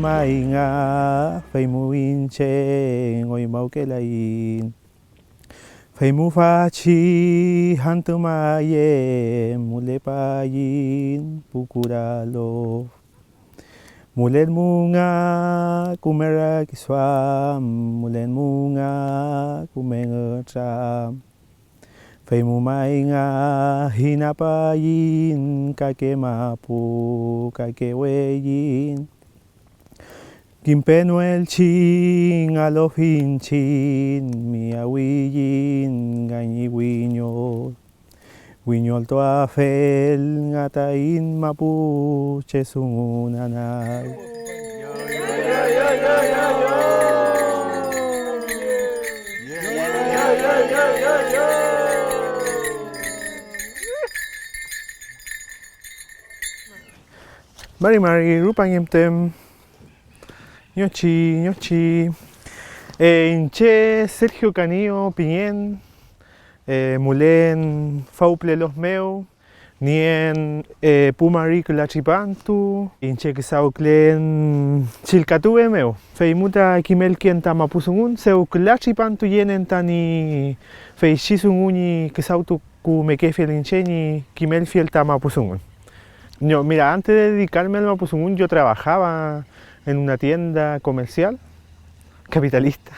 mainga fei mu inche ngoi mau ke lain fei mu fa chi hantu maye mule payin pukuralo mulen munga kumera kiswam mulen munga kumengetram fei mu mainga hinapayin kake mapu kake weyin Kimpenuel chin alofin chin miawiyin gañi wiñol wiñol to afel ngatain mapuche sungunanay Mari rupanyemtem ñochi inche Sergio Canillo Piñén mulen fauple los meu nien pumari klachipantu inche kisauklen chilkatue meu feimuta kimel kienta mapusungun seu klachipantu yenen tani feichisunguni kisautu ku mekefiel incheni kimel fielta mapusungun. No, mira, antes de dedicarme al Mapuzungún yo trabajaba en una tienda comercial capitalista,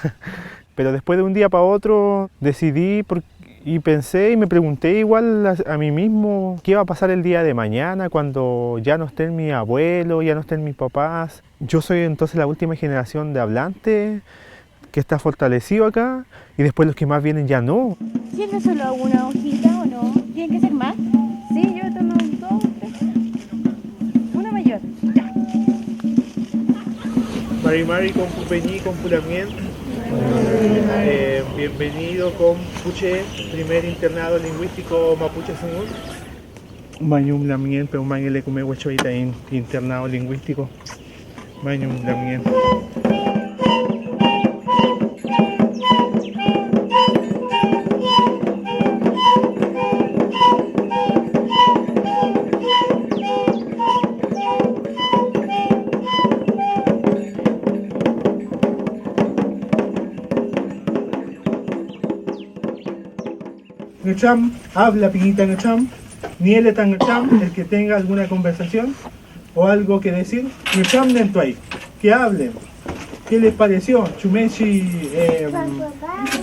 pero después de un día para otro decidí y pensé y me pregunté igual a mí mismo qué iba a pasar el día de mañana cuando ya no estén mis abuelos, ya no estén mis papás. Yo soy entonces la última generación de hablantes que está fortalecido acá y después los que más vienen ya no. ¿Sirve solo una hojita o no? ¿Tienen que ser más? Sí, yo tomo dos. Mayor. Ya. Mari con Pupeñí, con Pulamien. Bienvenido con Puche, primer internado lingüístico Mapuche Sungun. Mañum Lamien, pero Mañele come huechoita internado lingüístico. Mañum Lamien. Ngacham, habla Piñita Ngacham, Niele tan Ngacham, el que tenga alguna conversación o algo que decir, Ngacham Nentuay, que hablen, ¿qué les pareció? Chumechi,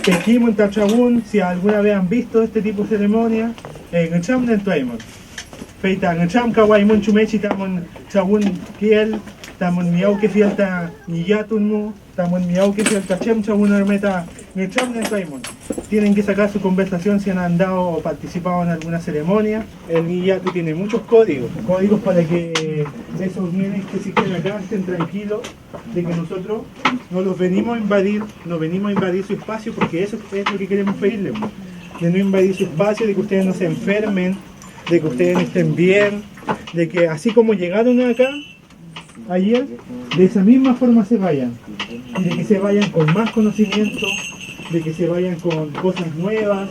Pequimo en Tachabún, si alguna vez han visto este tipo de ceremonia, Ngacham Nentuay, Feita Ngacham Kawaimun Chumechi, Tamon Chabún Kiel, Tamon Miau que fielta Niyatunmu, Tamon Miau que fielta Chem Chabún Hermeta, Ngacham Nentuay. Tienen que sacar su conversación si han andado o participado en alguna ceremonia. El Niyatu tiene muchos códigos para que esos bienes que se queden acá estén tranquilos de que nosotros no los venimos a invadir, no venimos a invadir su espacio porque eso es lo que queremos pedirles. De no invadir su espacio, de que ustedes no se enfermen, de que ustedes estén bien, de que así como llegaron acá ayer, de esa misma forma se vayan. Y de que se vayan con más conocimiento, de que se vayan con cosas nuevas.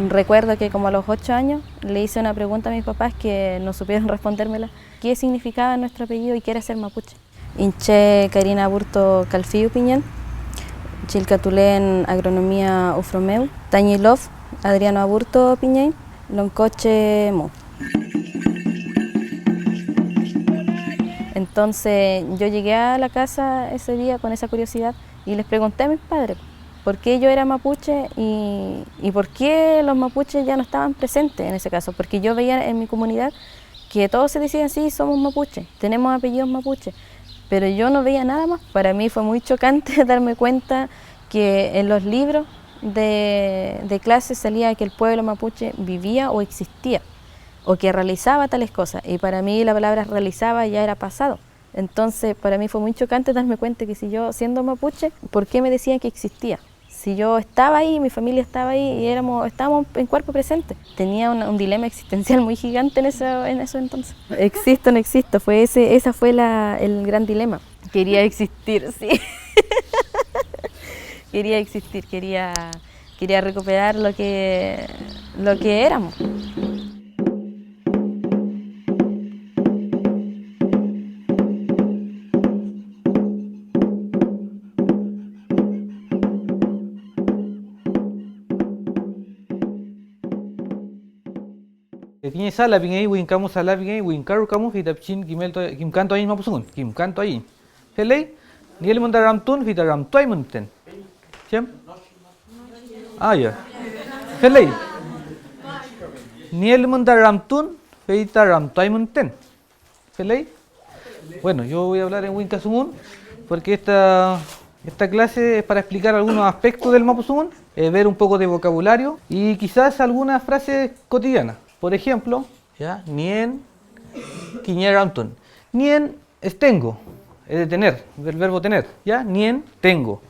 Recuerdo que como a los 8 años le hice una pregunta a mis papás que no supieron respondérmela. ¿Qué significaba nuestro apellido y qué era ser mapuche? Inche Karina Burto Calfiu Piñén, Chilcatulén Agronomía Ufromeu, Tañilov Adriano Aburto Piñén, Loncoche Mu. Entonces yo llegué a la casa ese día con esa curiosidad y les pregunté a mis padres por qué yo era mapuche y por qué los mapuches ya no estaban presentes en ese caso, porque yo veía en mi comunidad que todos se decían, sí, somos mapuche, tenemos apellidos mapuche, pero yo no veía nada más. Para mí fue muy chocante darme cuenta que en los libros de clases salía que el pueblo mapuche vivía o existía, o que realizaba tales cosas, y para mí la palabra realizaba ya era pasado. Entonces para mí fue muy chocante darme cuenta que si yo, siendo mapuche, ¿por qué me decían que existía? Si yo estaba ahí, mi familia estaba ahí y estábamos en cuerpo presente. Tenía un dilema existencial muy gigante en eso entonces. ¿Existo o no existo? Esa fue el gran dilema. Quería existir, sí. Quería existir, quería recuperar lo que éramos. Tiene sala pingay winkamu sala pingay winkaru kamu hitapchin kimkanto ayin mapusungun kimkanto ayin helay niel munda ramtun hita ramtoy munten chem ya helay niel munda ramtun hita ramtoy munten helay. Bueno, yo voy a hablar en Winkasungun porque esta clase es para explicar algunos aspectos del Mapuzungun, ver un poco de vocabulario y quizás algunas frases cotidianas. Por ejemplo, ¿ya? Nien, quiñe ramtun. Nien es tengo, es de tener, del verbo tener. ¿Ya? Nien, tengo.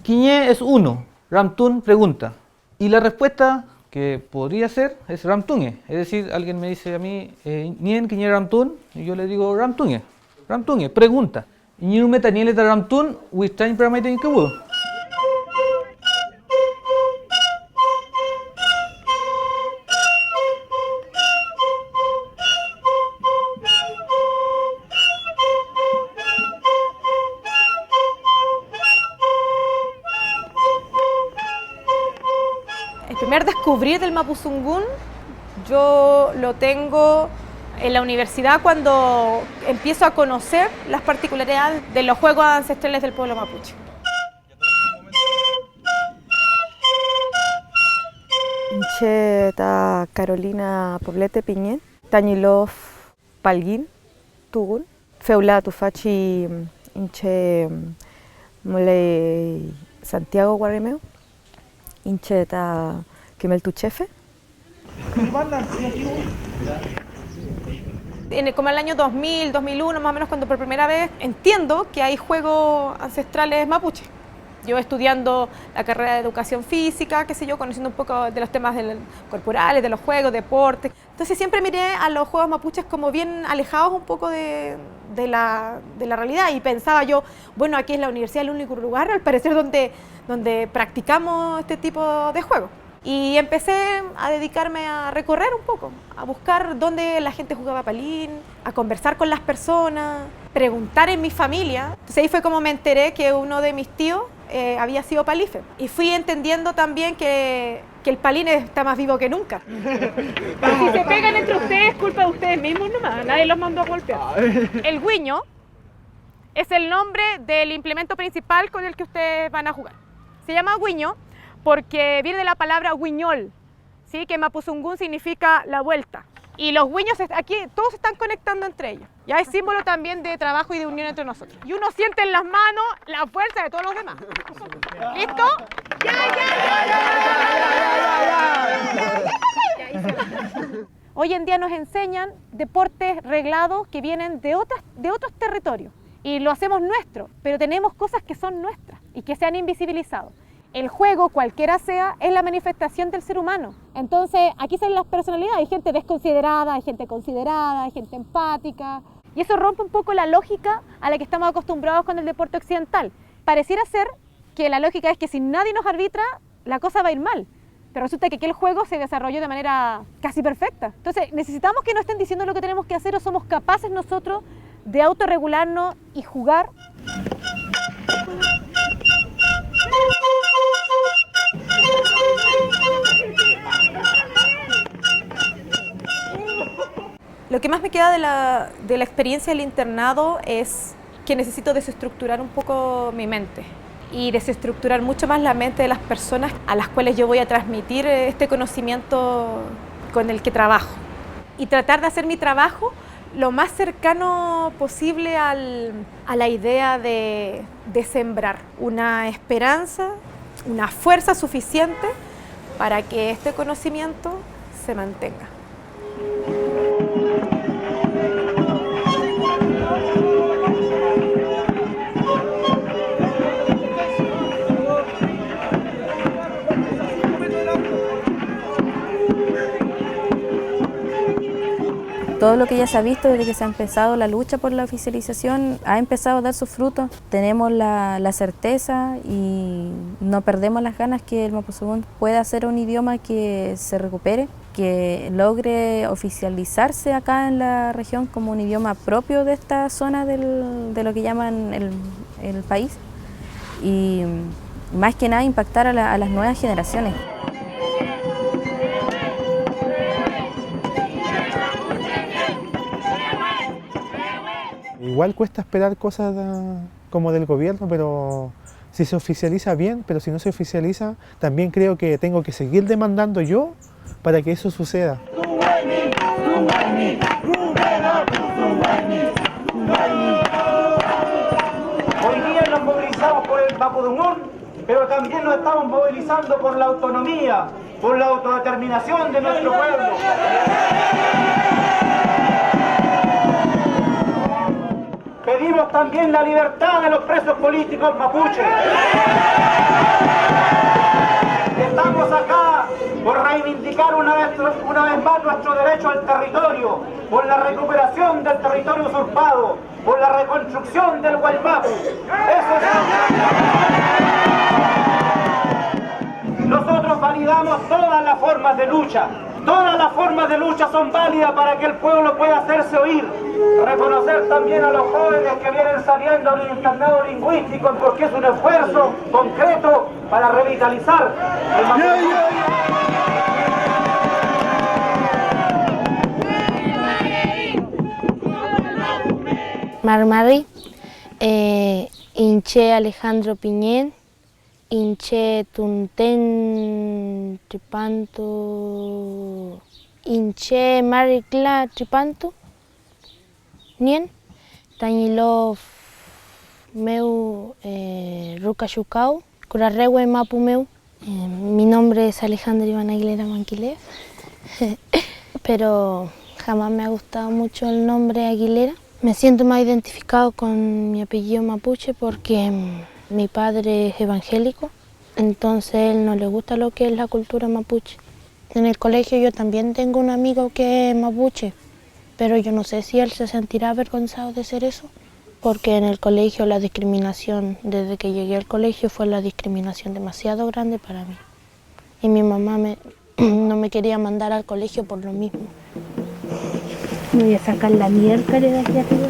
Quiñe es uno, ramtun, pregunta. Y la respuesta que podría ser es ramtunge. Es decir, alguien me dice a mí, nien, quiñe ramtun, y yo le digo ramtunge. Ramtunge, pregunta. Y no me tenía letra ramtun, wistain para meter en cubo. El primer descubrir del Mapuzungún yo lo tengo en la universidad cuando empiezo a conocer las particularidades de los juegos ancestrales del pueblo mapuche. Inche ta Carolina Poblete Piñén, Tañilov Palguín, Tugun, Feula Tufachi Inche Mole Santiago Guaremeo, Inche ta Quimel Tuchefe. Como en el año 2000, 2001, más o menos, cuando por primera vez entiendo que hay juegos ancestrales mapuche. Yo estudiando la carrera de educación física, qué sé yo, conociendo un poco de los temas corporales, de los juegos, deportes. Entonces siempre miré a los juegos mapuches como bien alejados un poco de la realidad y pensaba yo, bueno, aquí es la universidad el único lugar al parecer donde practicamos este tipo de juegos. Y empecé a dedicarme a recorrer un poco, a buscar dónde la gente jugaba palín, a conversar con las personas, preguntar en mi familia. Entonces ahí fue como me enteré que uno de mis tíos había sido palife. Y fui entendiendo también que el palín está más vivo que nunca. Pero si se pegan entre ustedes, es culpa de ustedes mismos nomás, nadie los mandó a golpear. El guiño es el nombre del implemento principal con el que ustedes van a jugar. Se llama guiño porque viene de la palabra guiñol, ¿sí? Que en Mapuzungún significa la vuelta. Y los guiños aquí todos se están conectando entre ellos. Ya es símbolo también de trabajo y de unión entre nosotros. Y uno siente en las manos la fuerza de todos los demás. ¿Listo? Hoy en día nos enseñan deportes reglados que vienen de otros territorios. Y lo hacemos nuestro, pero tenemos cosas que son nuestras y que se han invisibilizado. El juego, cualquiera sea, es la manifestación del ser humano. Entonces, aquí salen las personalidades. Hay gente desconsiderada, hay gente considerada, hay gente empática. Y eso rompe un poco la lógica a la que estamos acostumbrados con el deporte occidental. Pareciera ser que la lógica es que si nadie nos arbitra, la cosa va a ir mal. Pero resulta que aquí el juego se desarrolló de manera casi perfecta. Entonces, necesitamos que nos estén diciendo lo que tenemos que hacer o somos capaces nosotros de autorregularnos y jugar. Lo que más me queda de la experiencia del internado es que necesito desestructurar un poco mi mente y desestructurar mucho más la mente de las personas a las cuales yo voy a transmitir este conocimiento con el que trabajo. Y tratar de hacer mi trabajo lo más cercano posible a la idea de sembrar una esperanza, una fuerza suficiente para que este conocimiento se mantenga. Todo lo que ya se ha visto desde que se ha empezado la lucha por la oficialización ha empezado a dar sus frutos. Tenemos la certeza y no perdemos las ganas que el mapuzungún pueda ser un idioma que se recupere, que logre oficializarse acá en la región como un idioma propio de esta zona de lo que llaman el país, y más que nada impactar a las nuevas generaciones. Igual cuesta esperar cosas como del gobierno, pero si se oficializa bien, pero si no se oficializa, también creo que tengo que seguir demandando yo para que eso suceda. Hoy día nos movilizamos por el mapudungún, pero también nos estamos movilizando por la autonomía, por la autodeterminación de nuestro pueblo. Pedimos también la libertad de los presos políticos mapuches. Estamos acá por reivindicar una vez más nuestro derecho al territorio, por la recuperación del territorio usurpado, por la reconstrucción del Guaymapu. Nosotros validamos todas las formas de lucha. Todas las formas de lucha son válidas para que el pueblo pueda hacerse oír. Reconocer también a los jóvenes que vienen saliendo del internado lingüístico, porque es un esfuerzo concreto para revitalizar el mapudungún. Marmari, Inche Alejandro Piñén, Inche Tunten Tripanto, Inche Maricla Tripanto, Nien, Tañilov Meu Rucayucau, Curarregue Mapu Meu. Mi nombre es Alejandra Iván Aguilera Manquilev, pero jamás me ha gustado mucho el nombre Aguilera. Me siento más identificado con mi apellido mapuche porque mi padre es evangélico, entonces a él no le gusta lo que es la cultura mapuche. En el colegio yo también tengo un amigo que es mapuche, pero yo no sé si él se sentirá avergonzado de ser eso, porque en el colegio la discriminación, desde que llegué al colegio, fue la discriminación demasiado grande para mí. Y mi mamá no me quería mandar al colegio por lo mismo. Me voy a sacar la miércoles de aquí arriba.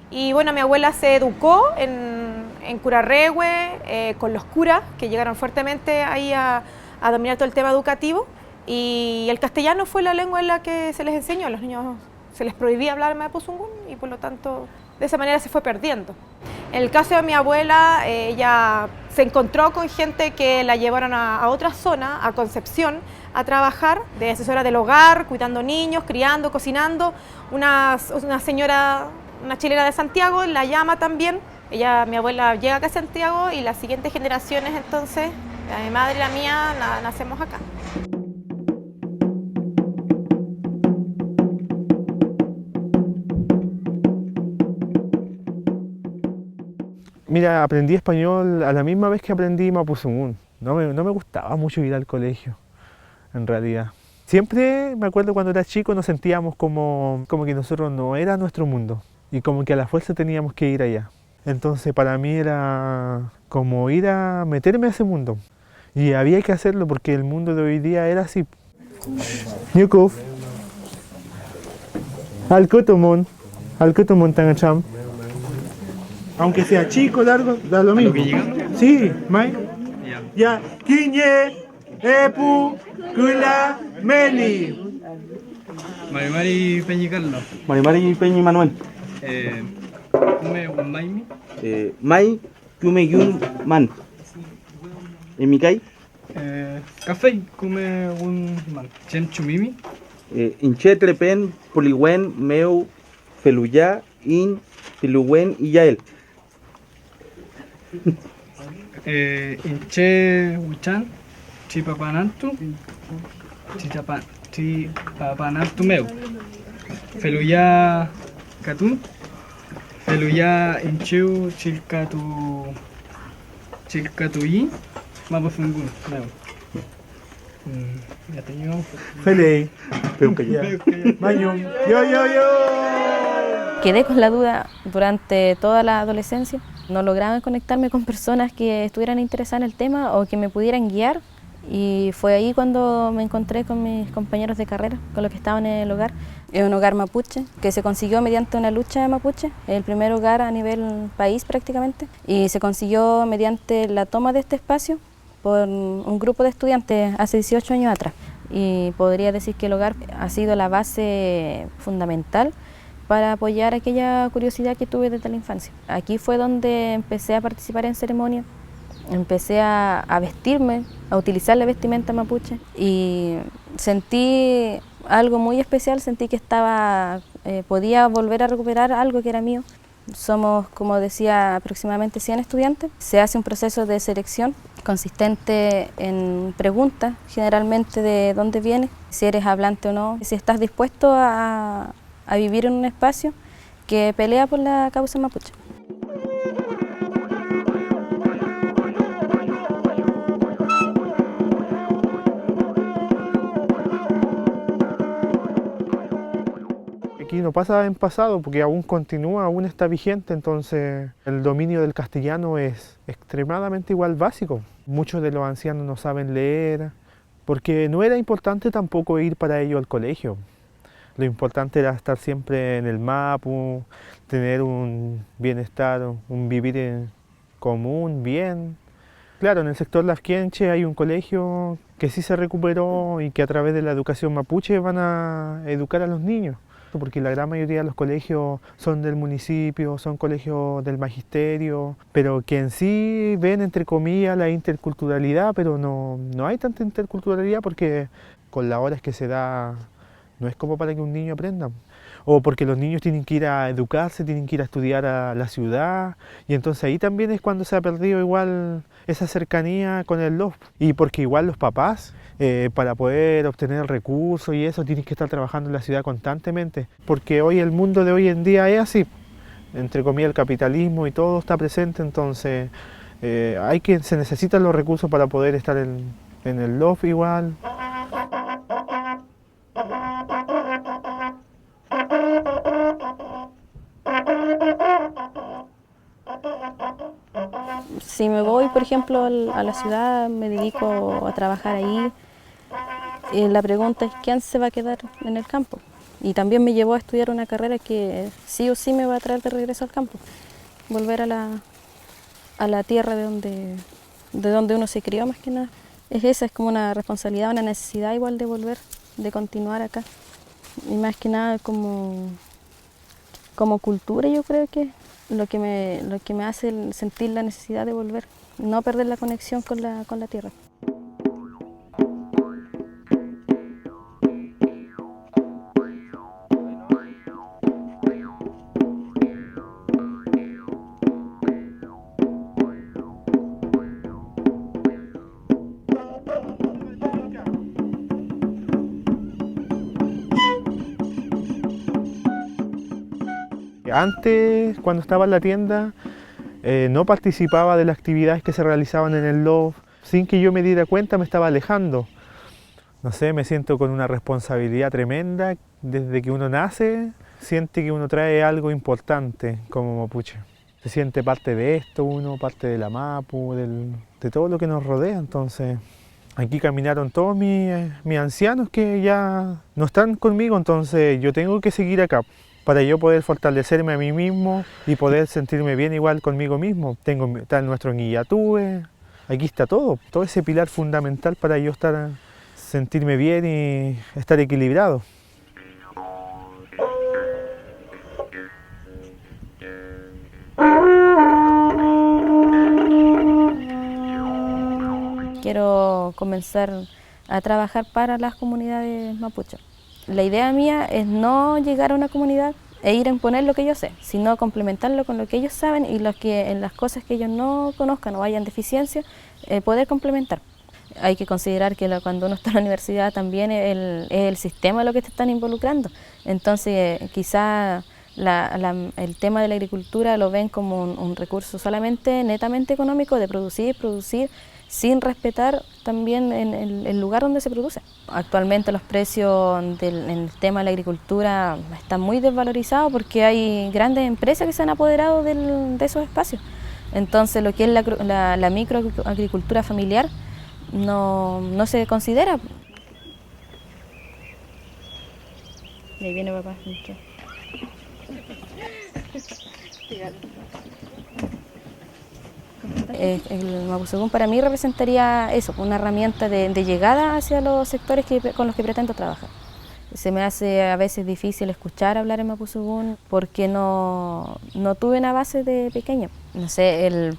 Y bueno, mi abuela se educó en Curarregue, con los curas que llegaron fuertemente ahí a dominar todo el tema educativo, y el castellano fue la lengua en la que se les enseñó. A los niños se les prohibía hablar mapuzungún y por lo tanto de esa manera se fue perdiendo. En el caso de mi abuela, ella se encontró con gente que la llevaron a otra zona, a Concepción, a trabajar de asesora del hogar, cuidando niños, criando, cocinando. Una señora, una chilena de Santiago, la llama también. Mi abuela llega acá a Santiago y las siguientes generaciones, entonces, mi madre y la mía, nacemos acá. Mira, aprendí español a la misma vez que aprendí mapuzungún. No me gustaba mucho ir al colegio, en realidad. Siempre me acuerdo cuando era chico nos sentíamos como que nosotros no era nuestro mundo y como que a la fuerza teníamos que ir allá. Entonces para mí era como ir a meterme a ese mundo y había que hacerlo porque el mundo de hoy día era así. Nyukuf, Alkutumon Tangacham. Aunque sea chico, largo, da lo mismo. Sí, Mai. Ya. Quiñe, Epu, Cula, Meli. Marimari Peña y Carlos. Marimari Peña y Manuel. kume un maimi. Mai kume yun man. Emikai. Café kume un man. Chen chumimi. Inche trepen poliwen meu feluya in piluwen y yael. Inche Wuchan, Chipapanantu, Chipapanantu meu. Feluya Katun, Feluya Inchu Chilcatuyi, Mapafungun meu. Ya te llevamos. Feliz. Mayum. Yo. Quedé con la duda durante toda la adolescencia. No lograba conectarme con personas que estuvieran interesadas en el tema o que me pudieran guiar. Y fue ahí cuando me encontré con mis compañeros de carrera, con los que estaban en el hogar. Es un hogar mapuche que se consiguió mediante una lucha mapuche, el primer hogar a nivel país prácticamente. Y se consiguió mediante la toma de este espacio por un grupo de estudiantes hace 18 años atrás. Y podría decir que el hogar ha sido la base fundamental para apoyar aquella curiosidad que tuve desde la infancia. Aquí fue donde empecé a participar en ceremonias, empecé a vestirme, a utilizar la vestimenta mapuche y sentí algo muy especial, sentí que podía volver a recuperar algo que era mío. Somos, como decía, aproximadamente 100 estudiantes. Se hace un proceso de selección consistente en preguntas, generalmente de dónde vienes, si eres hablante o no, si estás dispuesto a vivir en un espacio que pelea por la causa mapuche. Aquí no pasa en pasado porque aún continúa, aún está vigente, entonces el dominio del castellano es extremadamente igual básico. Muchos de los ancianos no saben leer, porque no era importante tampoco ir para ello al colegio. Lo importante era estar siempre en el mapu, tener un bienestar, un vivir en común, bien. Claro, en el sector Lafkenche hay un colegio que sí se recuperó y que a través de la educación mapuche van a educar a los niños. Porque la gran mayoría de los colegios son del municipio, son colegios del magisterio, pero que en sí ven, entre comillas, la interculturalidad, pero no hay tanta interculturalidad porque con las horas que se da no es como para que un niño aprenda. O porque los niños tienen que ir a educarse, tienen que ir a estudiar a la ciudad, y entonces ahí también es cuando se ha perdido igual esa cercanía con el LOF. Y porque igual los papás, para poder obtener recursos y eso, tienen que estar trabajando en la ciudad constantemente, porque hoy el mundo de hoy en día es así, entre comillas el capitalismo y todo está presente, entonces se necesitan los recursos para poder estar en el LOF igual. Si me voy, por ejemplo, a la ciudad, me dedico a trabajar ahí. La pregunta es ¿quién se va a quedar en el campo? Y también me llevó a estudiar una carrera que sí o sí me va a traer de regreso al campo. Volver a la tierra de donde uno se crió más que nada. Es como una responsabilidad, una necesidad igual de volver, de continuar acá. Y más que nada como cultura, yo creo que lo que me hace sentir la necesidad de volver, no perder la conexión con la tierra. Antes, cuando estaba en la tienda, no participaba de las actividades que se realizaban en el LOF. Sin que yo me diera cuenta, me estaba alejando. No sé, me siento con una responsabilidad tremenda. Desde que uno nace, siente que uno trae algo importante como mapuche. Se siente parte de esto, uno parte de la mapu, de todo lo que nos rodea. Entonces, aquí caminaron todos mis ancianos que ya no están conmigo, entonces yo tengo que seguir acá, para yo poder fortalecerme a mí mismo y poder sentirme bien igual conmigo mismo. Está nuestro Nguillatúe, aquí está todo ese pilar fundamental para yo sentirme bien y estar equilibrado. quiero comenzar a trabajar para las comunidades mapuches. La idea mía es no llegar a una comunidad e ir a imponer lo que yo sé, sino complementarlo con lo que ellos saben y en las cosas que ellos no conozcan o hayan deficiencia, poder complementar. Hay que considerar que cuando uno está en la universidad también es el sistema lo que te están involucrando. Entonces quizá el tema de la agricultura lo ven como un recurso solamente netamente económico de producir sin respetar también el lugar donde se produce. Actualmente los precios en el tema de la agricultura están muy desvalorizados porque hay grandes empresas que se han apoderado de esos espacios. Entonces lo que es la microagricultura familiar no se considera. Y ahí viene papá. El Mapuzugún para mí representaría eso, una herramienta de llegada hacia los sectores con los que pretendo trabajar. Se me hace a veces difícil escuchar hablar en Mapuzugún porque no tuve una base de pequeña. No sé, el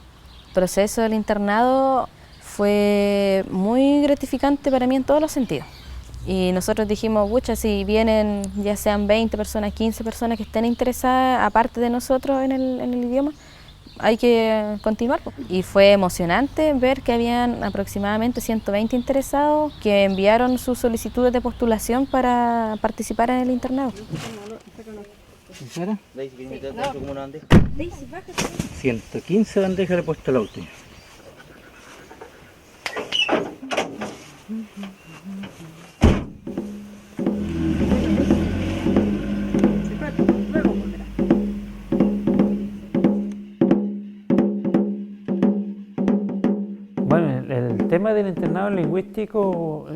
proceso del internado fue muy gratificante para mí en todos los sentidos. Y nosotros dijimos, pucha, si vienen ya sean 20 personas, 15 personas que estén interesadas, aparte de nosotros en el idioma, hay que continuar. Y fue emocionante ver que habían aproximadamente 120 interesados que enviaron sus solicitudes de postulación para participar en el internado. 115 bandejas le he puesto al auto. El tema del internado lingüístico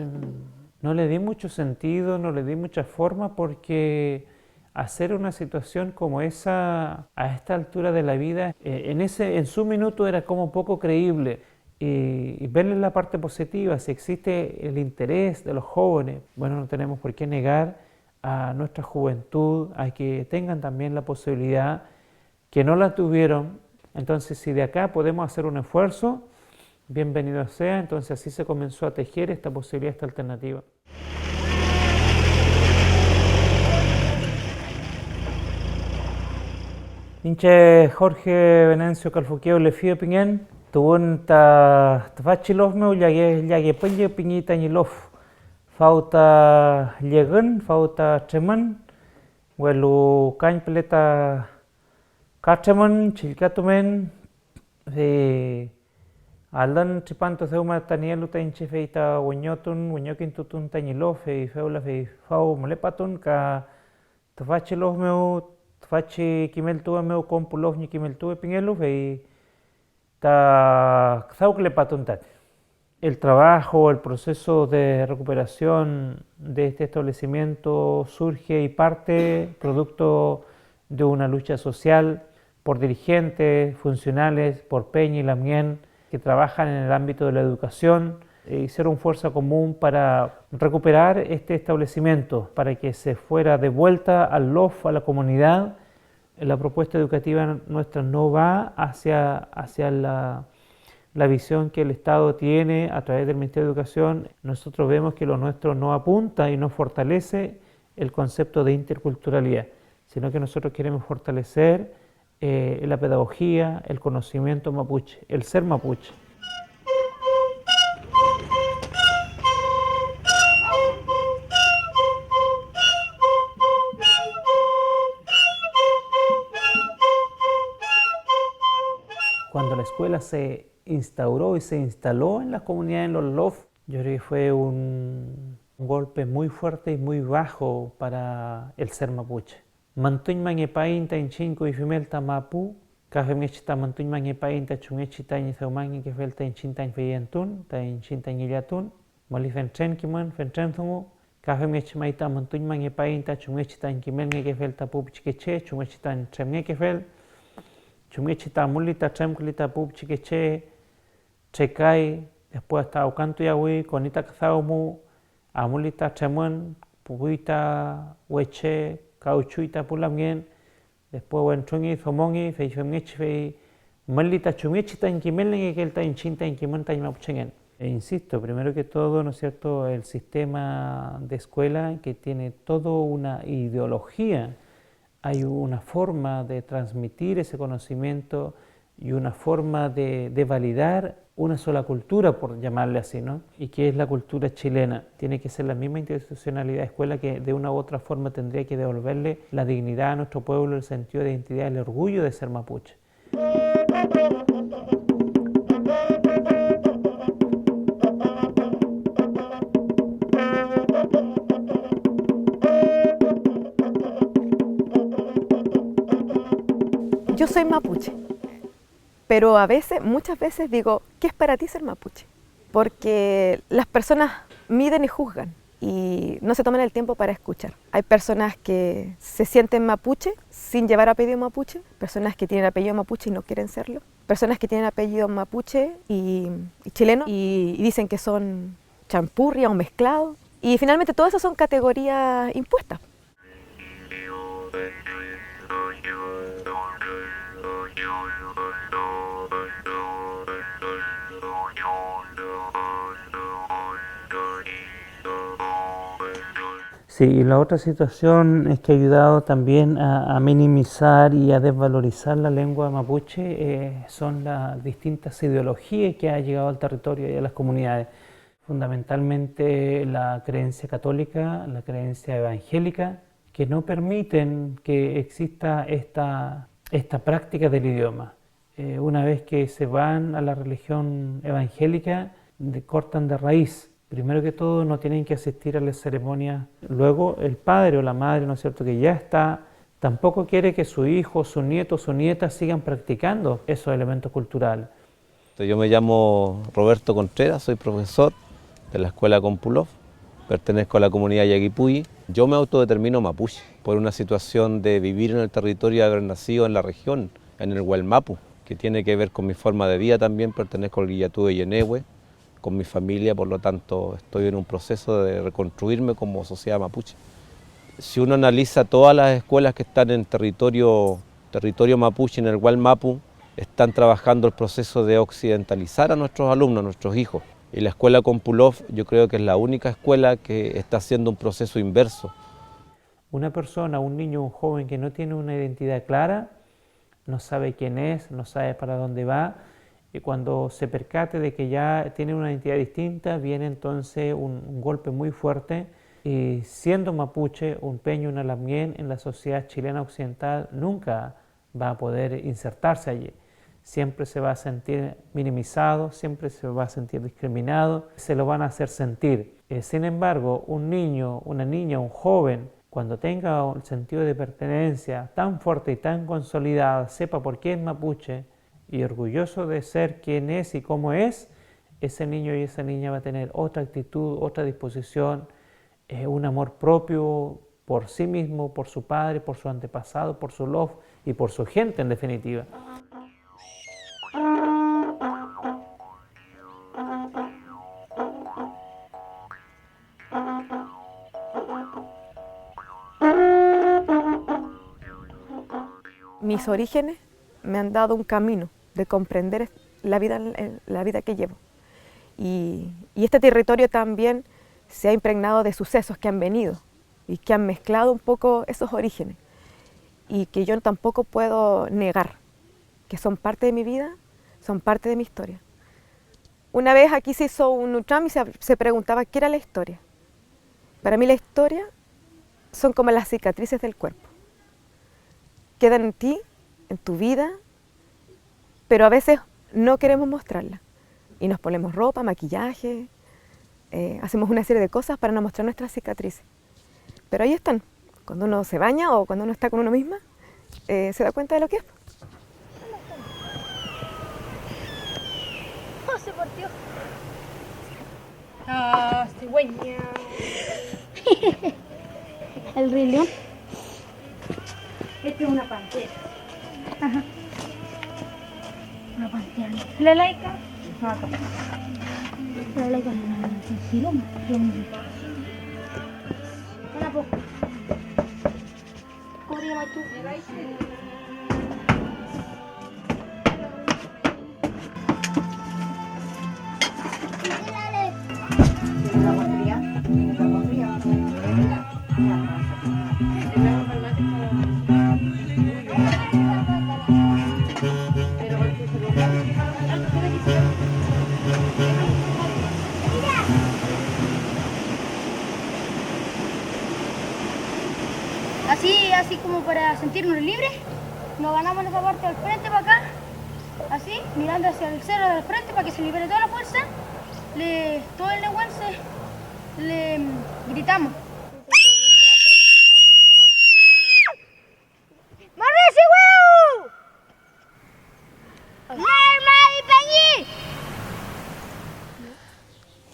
no le di mucho sentido, no le di mucha forma, porque hacer una situación como esa a esta altura de la vida, en su minuto era como poco creíble. Y verle la parte positiva, si existe el interés de los jóvenes, bueno, no tenemos por qué negar a nuestra juventud, a que tengan también la posibilidad, que no la tuvieron. Entonces, si de acá podemos hacer un esfuerzo, bienvenido sea. Entonces así se comenzó a tejer esta posibilidad, esta alternativa. Pinche Jorge Venancio Calfuqueo Lefío Piñén, tuun ta tfachilov meu llage pelle piñita ñilov. Fauta llegan, fauta treman, huelu cañ peleta cacheman, chilcatumen, Alan tripanto seuma tanielu tainche feita wenyokin tutun tañilov, feula fau molepatun ka tfachilov meu tfachi kimeltua meu compulov ni kimeltua pingelu ta xauclepatun. El trabajo, el proceso de recuperación de este establecimiento surge y parte producto de una lucha social por dirigentes, funcionales, por Peña y Lamien, que trabajan en el ámbito de la educación, hicieron fuerza común para recuperar este establecimiento, para que se fuera de vuelta al LOF, a la comunidad. La propuesta educativa nuestra no va hacia la visión que el Estado tiene a través del Ministerio de Educación. Nosotros vemos que lo nuestro no apunta y no fortalece el concepto de interculturalidad, sino que nosotros queremos fortalecer la pedagogía, el conocimiento mapuche, el ser mapuche. Cuando la escuela se instauró y se instaló en las comunidades, en los LOF, yo creo que fue un golpe muy fuerte y muy bajo para el ser mapuche. Mantuñ mangepain ta inchinko y fimelta mapu, kafemechita mantuñ mangepain ta chungechita y zeumangi que felta inchinta en feyentun, ta inchinta en illatun, moli fentren kiman, fentren thumu, kafemechmaita mantuñ mangepain ta chungechita en kimelnge que felta pup chiqueche, chungechita en tremnge que fel, chungechita mulita tremkulita pup chiqueche, checai, después hasta ocanto yahui, conita kazaumu, amulita tremun, pupuita, hueche, cauchuita pulamien, después wenchungi, zomongi, feifemngechi, malita chungechita en kimelnge que el ta inchinta en kimanta y mapuchengen. E insisto, primero que todo, ¿no es cierto?, el sistema de escuela que tiene toda una ideología, hay una forma de transmitir ese conocimiento y una forma de validar una sola cultura, por llamarle así, ¿no? Y que es la cultura chilena. Tiene que ser la misma institucionalidad de escuela que de una u otra forma tendría que devolverle la dignidad a nuestro pueblo, el sentido de identidad, el orgullo de ser mapuche. Yo soy mapuche, pero a veces, muchas veces digo, ¿qué es para ti ser mapuche? Porque las personas miden y juzgan y no se toman el tiempo para escuchar. Hay personas que se sienten mapuche sin llevar apellido mapuche, personas que tienen apellido mapuche y no quieren serlo, personas que tienen apellido mapuche y chileno y dicen que son champurria o mezclados. Y finalmente todas esas son categorías impuestas. Sí, y la otra situación es que ha ayudado también a minimizar y a desvalorizar la lengua mapuche son las distintas ideologías que ha llegado al territorio y a las comunidades. Fundamentalmente la creencia católica, la creencia evangélica, que no permiten que exista esta práctica del idioma. Una vez que se van a la religión evangélica, cortan de raíz. Primero que todo, no tienen que asistir a las ceremonias. Luego, el padre o la madre, ¿no es cierto?, que ya está, tampoco quiere que su hijo, su nieto, su nieta sigan practicando esos elementos culturales. Yo me llamo Roberto Contreras, soy profesor de la escuela Compulov, pertenezco a la comunidad Yaguipuyi. Yo me autodetermino mapuche por una situación de vivir en el territorio y haber nacido en la región, en el Huelmapu, que tiene que ver con mi forma de vida también. Pertenezco al Guillatú de Yenehue, con mi familia, por lo tanto estoy en un proceso de reconstruirme como sociedad mapuche. Si uno analiza todas las escuelas que están en territorio mapuche, en el Huelmapu, están trabajando el proceso de occidentalizar a nuestros alumnos, a nuestros hijos. Y la escuela Compulov yo creo que es la única escuela que está haciendo un proceso inverso. Una persona, un niño, un joven que no tiene una identidad clara, no sabe quién es, no sabe para dónde va, y cuando se percate de que ya tiene una identidad distinta, viene entonces un golpe muy fuerte. Y siendo mapuche, un peño, una lamien en la sociedad chilena occidental nunca va a poder insertarse allí. Siempre se va a sentir minimizado, siempre se va a sentir discriminado, se lo van a hacer sentir. Sin embargo, un niño, una niña, un joven, cuando tenga un sentido de pertenencia tan fuerte y tan consolidado, sepa por qué es mapuche y orgulloso de ser quien es y cómo es, ese niño y esa niña va a tener otra actitud, otra disposición, un amor propio por sí mismo, por su padre, por su antepasado, por su love y por su gente en definitiva. Mis orígenes me han dado un camino de comprender la vida que llevo. Y este territorio también se ha impregnado de sucesos que han venido y que han mezclado un poco esos orígenes y que yo tampoco puedo negar, que son parte de mi vida, son parte de mi historia. Una vez aquí se hizo un Utram y se preguntaba qué era la historia. Para mí la historia son como las cicatrices del cuerpo. Quedan en ti, en tu vida, pero a veces no queremos mostrarla. Y nos ponemos ropa, maquillaje, hacemos una serie de cosas para no mostrar nuestras cicatrices. Pero ahí están. Cuando uno se baña o cuando uno está con uno misma, se da cuenta de lo que es. José, por Dios. Ah, cigüeña. El Rey León. Esta es una pantera. Ajá. Una pantera. La laica. No, la laica es una siloma. Una poco. ¿Cómo te llamas tú? Así como para sentirnos libres. Nos ganamos esa parte del frente para acá, así, mirando hacia el cerro del frente para que se libere toda la fuerza. Todo el nehuense le gritamos.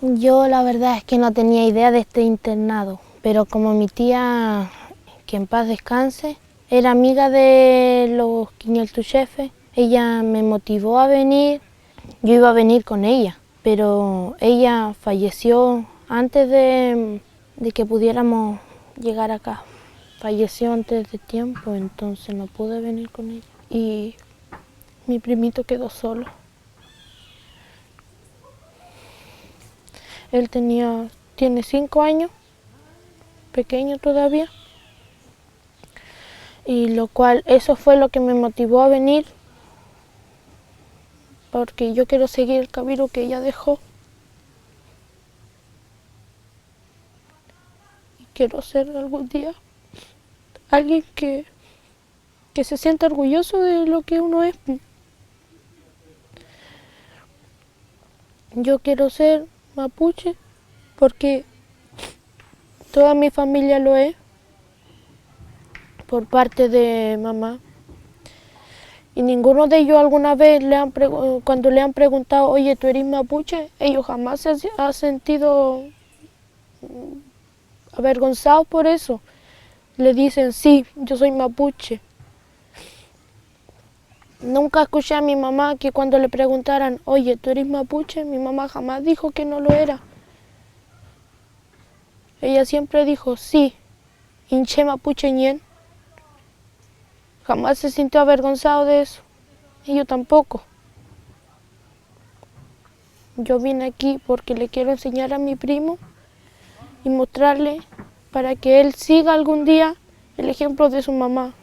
Yo la verdad es que no tenía idea de este internado, pero como mi tía, que en paz descanse, era amiga de los Quiñeltuchefes, ella me motivó a venir. Yo iba a venir con ella, pero ella falleció antes de que pudiéramos llegar acá. Falleció antes de tiempo, entonces no pude venir con ella. Y mi primito quedó solo. Él tiene 5 años, pequeño todavía. Y eso fue lo que me motivó a venir, porque yo quiero seguir el camino que ella dejó. Y quiero ser algún día alguien que se sienta orgulloso de lo que uno es. Yo quiero ser mapuche porque toda mi familia lo es, por parte de mamá. Y ninguno de ellos alguna vez cuando le han preguntado, oye, ¿tú eres mapuche? Ellos jamás se han sentido avergonzados por eso. Le dicen, sí, yo soy mapuche. Nunca escuché a mi mamá que cuando le preguntaran, oye, ¿tú eres mapuche? Mi mamá jamás dijo que no lo era. Ella siempre dijo, sí, hinche mapuche ñen. Jamás se sintió avergonzado de eso. Y yo tampoco. Yo vine aquí porque le quiero enseñar a mi primo y mostrarle para que él siga algún día el ejemplo de su mamá.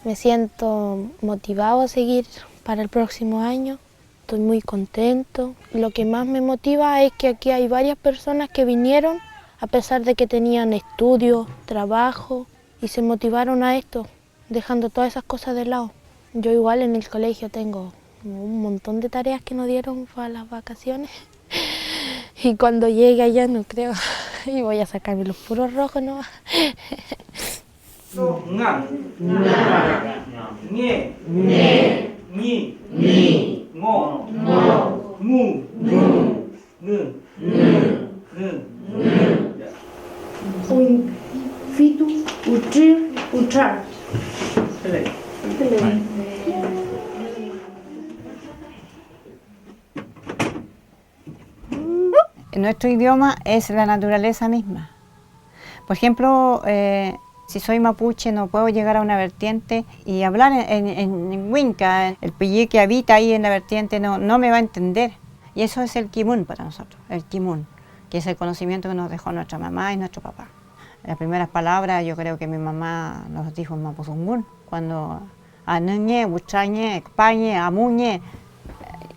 Me siento motivado a seguir para el próximo año. Estoy muy contento. Lo que más me motiva es que aquí hay varias personas que vinieron a pesar de que tenían estudios, trabajo y se motivaron a esto, dejando todas esas cosas de lado. Yo igual en el colegio tengo un montón de tareas que nos dieron para las vacaciones y cuando llegue allá no creo, y voy a sacarme los puros rojos nomás. Nga, nye, ni, ngo, mu, Un fitu, uchir, uchar. Nuestro idioma es la naturaleza misma. Por ejemplo, si soy mapuche no puedo llegar a una vertiente y hablar en Huinca. El pillé que habita ahí en la vertiente no me va a entender. Y eso es el kimun para nosotros, el kimun, que es el conocimiento que nos dejó nuestra mamá y nuestro papá. Las primeras palabras yo creo que mi mamá nos dijo en mapuzungún, cuando anuñe, buchañe, pañe, amuñe.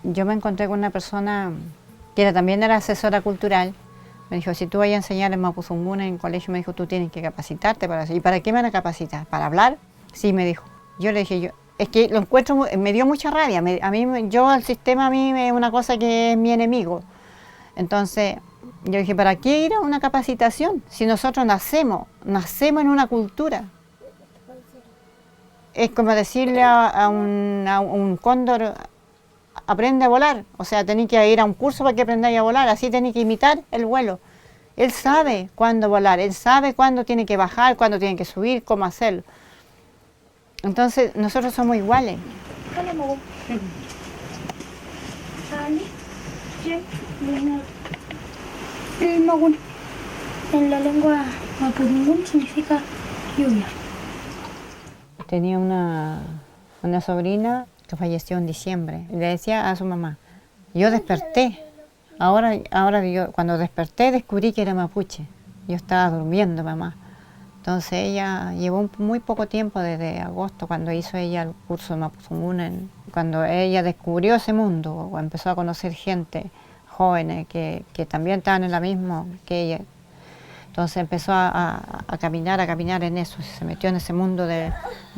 Yo me encontré con una persona que también era asesora cultural. Me dijo, si tú vas a enseñar en mapuzungún en el colegio, me dijo, tú tienes que capacitarte para eso. ¿Y para qué me van a capacitar? ¿Para hablar? Sí, me dijo. Yo le dije, es que lo encuentro, me dio mucha rabia. El sistema a mí es una cosa que es mi enemigo. Entonces, yo dije, ¿para qué ir a una capacitación? Si nosotros nacemos en una cultura. Es como decirle a un cóndor, aprende a volar. O sea, tenés que ir a un curso para que aprendáis a volar. Así tenés que imitar el vuelo. Él sabe cuándo volar, él sabe cuándo tiene que bajar, cuándo tiene que subir, cómo hacerlo. Entonces, nosotros somos iguales. El Magun en la lengua mapudungún significa lluvia. Tenía una sobrina que falleció en diciembre. Le decía a su mamá, yo desperté. Ahora yo, cuando desperté descubrí que era mapuche. Yo estaba durmiendo, mamá. Entonces ella llevó muy poco tiempo, desde agosto, cuando hizo ella el curso de Mapuzungún, cuando ella descubrió ese mundo, o empezó a conocer gente, jóvenes, que también estaban en la misma que ella. Entonces empezó a caminar en eso, se metió en ese mundo de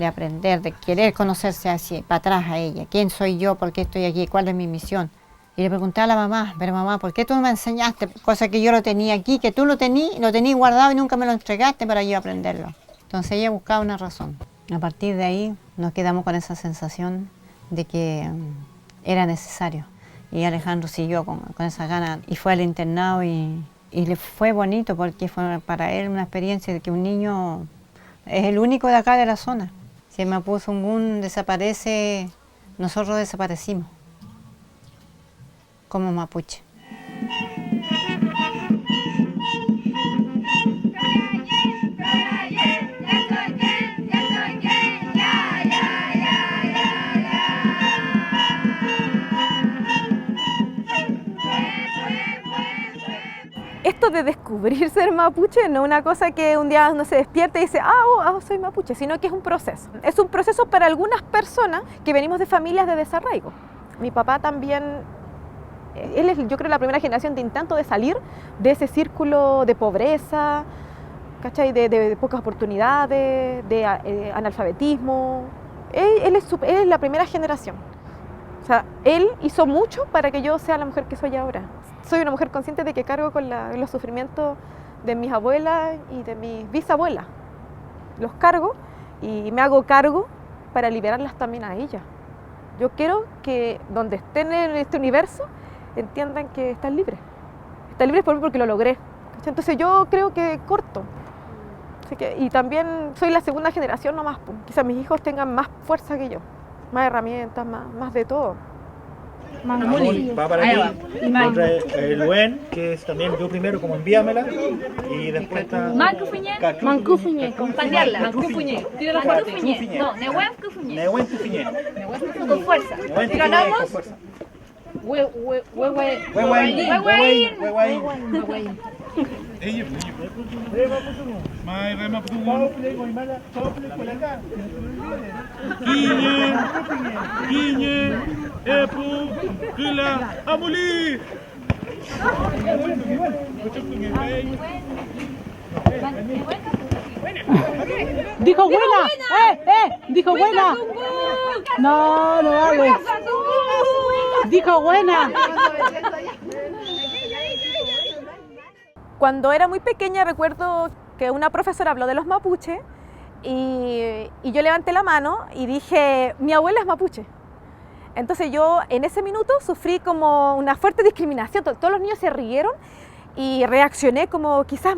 aprender, de querer conocerse así, para atrás a ella. ¿Quién soy yo? ¿Por qué estoy aquí? ¿Cuál es mi misión? Y le pregunté a la mamá, pero mamá, ¿por qué tú no me enseñaste? Cosa que yo lo tenía aquí, que tú lo tenías guardado y nunca me lo entregaste para yo aprenderlo. Entonces ella buscaba una razón. A partir de ahí nos quedamos con esa sensación de que era necesario. Y Alejandro siguió con esa gana y fue al internado y le fue bonito porque fue para él una experiencia de que un niño es el único de acá de la zona. Si el Mapuzungún desaparece, nosotros desaparecimos como mapuche. Esto de descubrir ser mapuche no es una cosa que un día uno se despierta y dice, soy mapuche, sino que es un proceso. Es un proceso para algunas personas que venimos de familias de desarraigo. Mi papá también, él es, yo creo, la primera generación de intento de salir de ese círculo de pobreza, ¿cachai? De pocas oportunidades, de analfabetismo. Él es la primera generación. O sea, él hizo mucho para que yo sea la mujer que soy ahora. Soy una mujer consciente de que cargo con los sufrimientos de mis abuelas y de mis bisabuelas. Los cargo y me hago cargo para liberarlas también a ellas. Yo quiero que donde estén en este universo entiendan que están libres. Están libres por mí porque lo logré. Entonces yo creo que corto. Y también soy la segunda generación nomás. Quizás mis hijos tengan más fuerza que yo. Más herramientas, más de todo. Manguli, va para aquí. Otra el Luen, que es también yo primero como envíamela. Y después está. Mancufuñe, acompañarla. Mancufuñe, tira la fuerte. No, Nehuén Cufuñe. Nehuén Cufuñe. Con fuerza. Y ganamos. Dijo buena, dijo buena. No, no hago. Dijo buena. Cuando era muy pequeña recuerdo que una profesora habló de los mapuches y yo levanté la mano y dije, mi abuela es mapuche. Entonces yo en ese minuto sufrí como una fuerte discriminación, todos los niños se rieron y reaccioné como quizás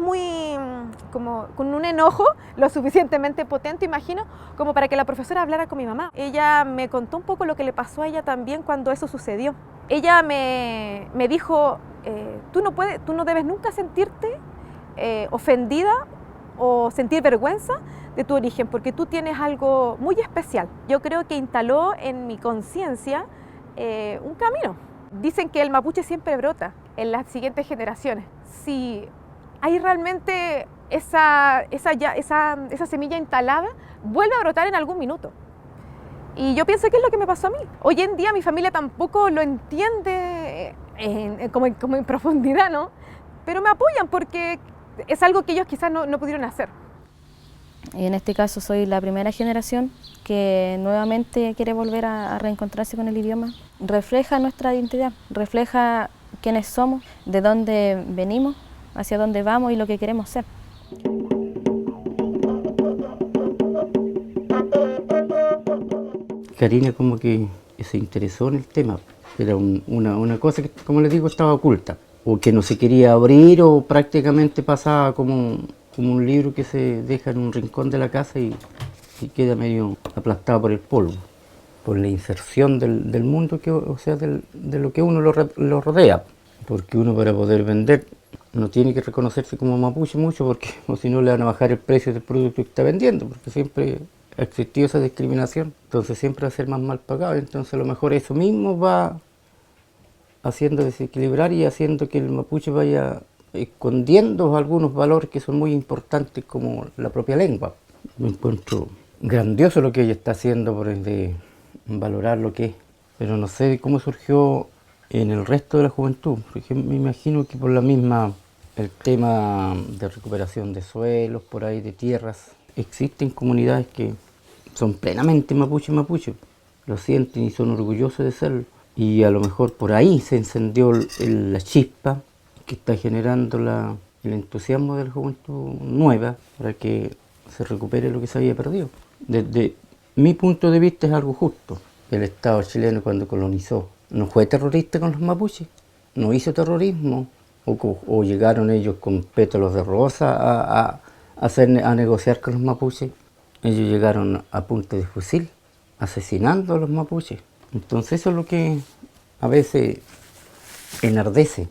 como con un enojo lo suficientemente potente, imagino, como para que la profesora hablara con mi mamá. Ella me contó un poco lo que le pasó a ella también cuando eso sucedió. Ella me dijo, tú no debes nunca sentirte ofendida o sentir vergüenza de tu origen, porque tú tienes algo muy especial. Yo creo que instaló en mi conciencia un camino. Dicen que el mapuche siempre brota en las siguientes generaciones. Si hay realmente esa semilla instalada, vuelve a brotar en algún minuto. Y yo pienso que es lo que me pasó a mí. Hoy en día mi familia tampoco lo entiende como en profundidad, ¿no? Pero me apoyan porque es algo que ellos quizás no pudieron hacer. Y en este caso soy la primera generación que nuevamente quiere volver a reencontrarse con el idioma. Refleja nuestra identidad, refleja quiénes somos, de dónde venimos, hacia dónde vamos y lo que queremos ser. Karina como que se interesó en el tema, era una cosa que, como les digo, estaba oculta, o que no se quería abrir, o prácticamente pasaba como un libro que se deja en un rincón de la casa y queda medio aplastado por el polvo. por la inserción del mundo, o sea, de lo que uno lo rodea. Porque uno, para poder vender, no tiene que reconocerse como mapuche mucho, porque o si no le van a bajar el precio del producto que está vendiendo, porque siempre ha existido esa discriminación. Entonces siempre va a ser más mal pagado. Entonces a lo mejor eso mismo va haciendo desequilibrar y haciendo que el mapuche vaya escondiendo algunos valores que son muy importantes, como la propia lengua. Me encuentro grandioso lo que ella está haciendo por de valorar lo que es, pero no sé cómo surgió en el resto de la juventud, porque me imagino que por la misma, el tema de recuperación de suelos, por ahí de tierras, existen comunidades que son plenamente mapuche, lo sienten y son orgullosos de serlo, y a lo mejor por ahí se encendió la chispa que está generando el entusiasmo de la juventud nueva para que se recupere lo que se había perdido. Desde mi punto de vista es algo justo. El Estado chileno, cuando colonizó, no fue terrorista con los mapuches, no hizo terrorismo, o llegaron ellos con pétalos de rosa a negociar con los mapuches. Ellos llegaron a punta de fusil, asesinando a los mapuches. Entonces eso es lo que a veces enardece.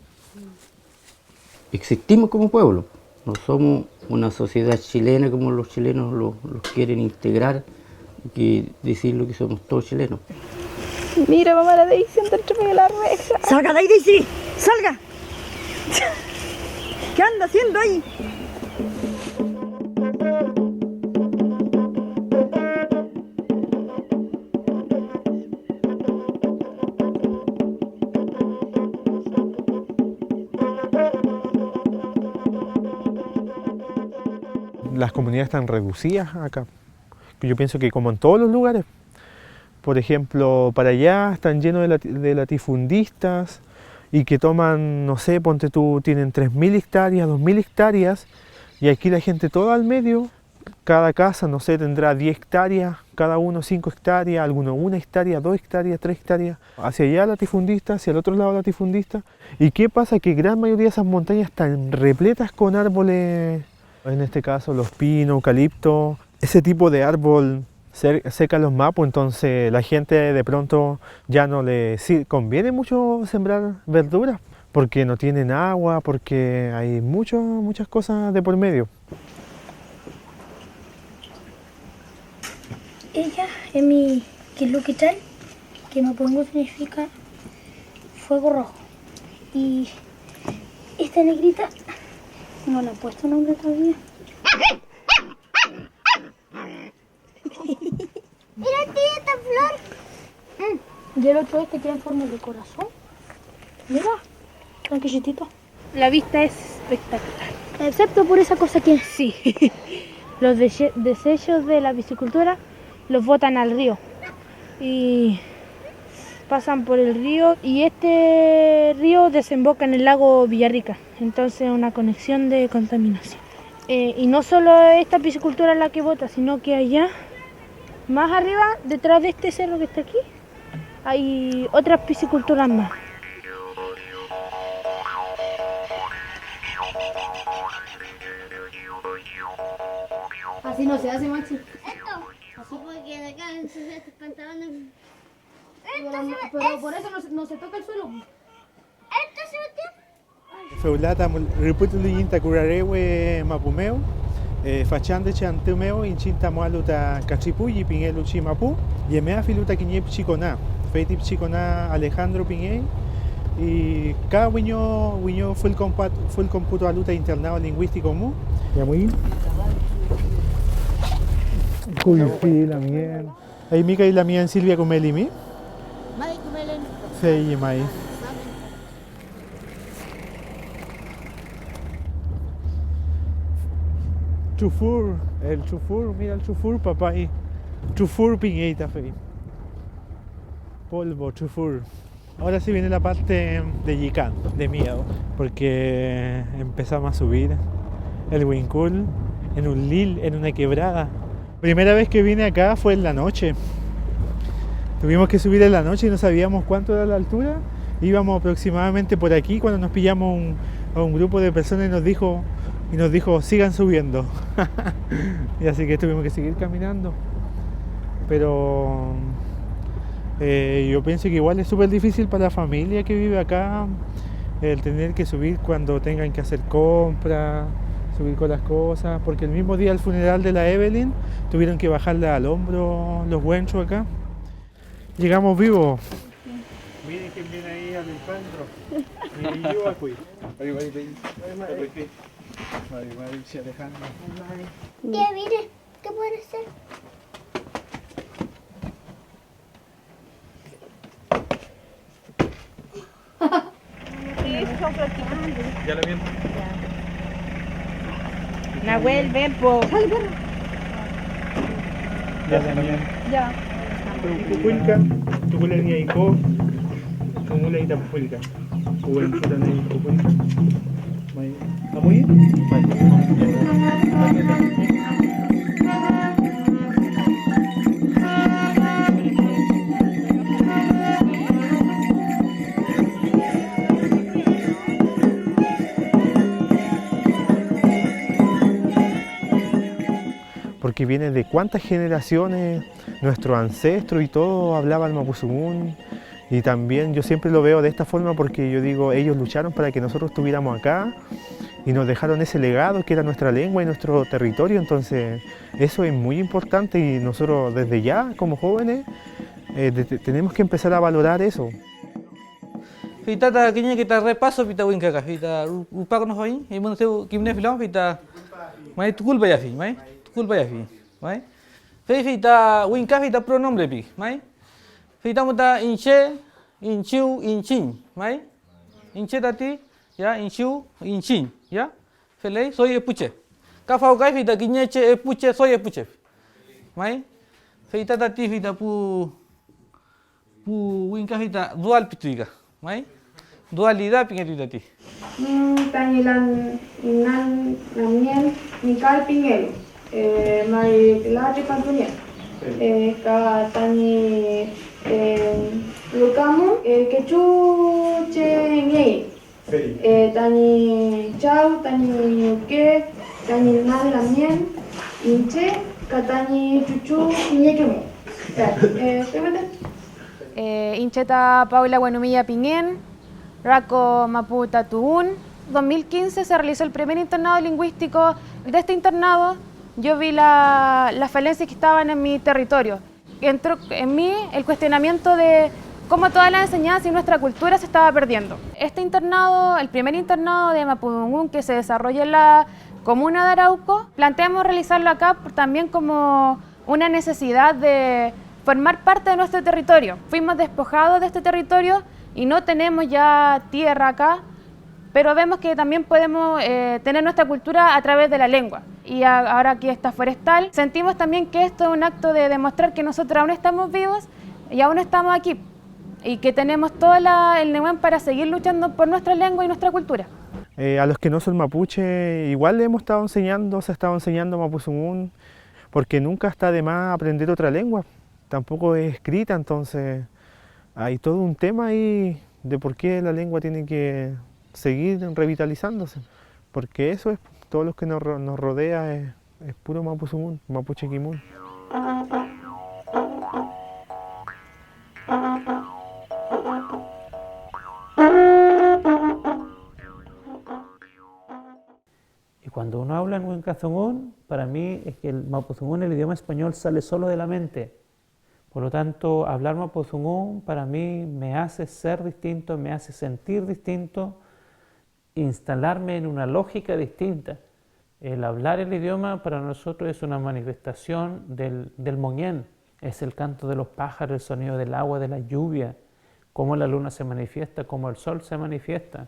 Existimos como pueblo, no somos una sociedad chilena como los chilenos los quieren integrar, que decir lo que somos todos chilenos. Mira, mamá, la Daisy anda entre medio de la reja. ¡Salga, Daisy! ¡Salga! ¿Qué anda haciendo ahí? Las comunidades están reducidas acá. Yo pienso que como en todos los lugares, por ejemplo, para allá están llenos de latifundistas y que toman, no sé, ponte tú, tienen 3.000 hectáreas, 2.000 hectáreas, y aquí la gente toda al medio, cada casa, no sé, tendrá 10 hectáreas, cada uno 5 hectáreas, alguno 1 hectárea, 2 hectáreas, 3 hectáreas, hacia allá latifundista, hacia el otro lado latifundista. ¿Y qué pasa? Que gran mayoría de esas montañas están repletas con árboles, en este caso los pinos, eucaliptos, ese tipo de árbol seca los mapos, entonces la gente de pronto ya no le conviene mucho sembrar verduras porque no tienen agua, porque hay muchas cosas de por medio. Ella es mi Quiluquital, que mapungu significa fuego rojo. Y esta negrita no le he puesto nombre todavía. Mira, tía, esta flor. Y el otro que en forma de corazón. Mira, tranquilitito. La vista es espectacular. Excepto por esa cosa que sí. Los desechos de la piscicultura los botan al río. Y pasan por el río y este río desemboca en el lago Villarrica. Entonces una conexión de contaminación. Y no solo esta piscicultura es la que bota, sino que allá, más arriba, detrás de este cerro que está aquí, hay otras pisciculturas más. Así no se hace, Maxi. Así porque de acá en estos pantalones. Pero por eso no se toca el suelo. ¿Esto se metió? Feulata riputuliyinta curarewe mapumeo, fachande chantumeo, inchinta mualuta cachipuyi, pinelu chimapu, yemea filuta quiñep chicona, feitip chicona Alejandro Piñey, y cada wiño full computo aluta internado lingüístico mu, ya muy. Cuipi la miel. Ahí mica y la mía en Silvia Comelimi. Mai kumelen. Fei mai. Chufur, el chufur, mira el chufur, papá ahí. Chufur piñeita fei. Polvo, chufur. Ahora sí viene la parte de Yicán, de miedo, porque empezamos a subir el Huincul en un lil, en una quebrada. Primera vez que vine acá fue en la noche. Tuvimos que subir en la noche y no sabíamos cuánto era la altura. Íbamos aproximadamente por aquí cuando nos pillamos a un grupo de personas y nos dijo sigan subiendo. Y así que tuvimos que seguir caminando. Pero Yo pienso que igual es súper difícil para la familia que vive acá el tener que subir cuando tengan que hacer compras, subir con las cosas, porque el mismo día del funeral de la Evelyn tuvieron que bajarle al hombro los huenchos acá. Llegamos vivos. Miren quién viene ahí al encuentro. Y yo aquí. Ya mire, ¿qué puede ser? Ya lo viento. Nahuel, ven, po. Ya también. Ya. Kukulka, tukulani ay ko. Kumulay na kukulka. Kuwan ko na ay kukulka. May amoy? Porque viene de cuántas generaciones, nuestros ancestros y todo hablaban mapuzungún. Y también yo siempre lo veo de esta forma porque yo digo, ellos lucharon para que nosotros estuviéramos acá y nos dejaron ese legado que era nuestra lengua y nuestro territorio. Entonces eso es muy importante y nosotros desde ya como jóvenes tenemos que empezar a valorar eso. Kita kayaknya kita repaso kita wing kakak kita lupa kan hoy imun teu kimne film kita mai tukul bayafi mai tukul bayafi mai kita wing kakak kita pronombre pi mai kita muta inche inchiu inchin mai inche tati ya inchiu inchin ya felei soy epuche ka fau kai kita kinyeche epuche soy epuche mai kita tati kita pu wing kakak kita dual pituiga mai dualidad pingetitati. Tañilan inan namien nikal pingelo. Mai lati pantunian. Ka tani lukamu kechu chengei. Tani chau tani yuke tani nan lamien inche ka tani chuchu nyekemo. Incheta Paula Guanumilla Pinguén, Raco Maputa Tuún. 2015 se realizó el primer internado lingüístico. De este internado yo vi las falencias que estaban en mi territorio. Entró en mí el cuestionamiento de cómo toda la enseñanza y nuestra cultura se estaba perdiendo. Este internado, el primer internado de Mapudungún que se desarrolla en la comuna de Arauco, planteamos realizarlo acá también como una necesidad de formar parte de nuestro territorio. Fuimos despojados de este territorio y no tenemos ya tierra acá, pero vemos que también podemos tener nuestra cultura a través de la lengua. Y ahora que está forestal, sentimos también que esto es un acto de demostrar que nosotros aún estamos vivos y aún estamos aquí, y que tenemos todo el Nehuen para seguir luchando por nuestra lengua y nuestra cultura. A los que no son mapuche, igual le hemos estado enseñando, se ha estado enseñando mapuzungún, porque nunca está de más aprender otra lengua. Tampoco es escrita, entonces hay todo un tema ahí de por qué la lengua tiene que seguir revitalizándose, porque eso es, todo lo que nos rodea es puro mapuzungún, mapuche quimun. Y cuando uno habla en Huencazungún, para mí es que el mapuzungún, el idioma español, sale solo de la mente. Por lo tanto, hablar mapuzungún para mí me hace ser distinto, me hace sentir distinto, instalarme en una lógica distinta. El hablar el idioma para nosotros es una manifestación del moñén, es el canto de los pájaros, el sonido del agua, de la lluvia, cómo la luna se manifiesta, cómo el sol se manifiesta.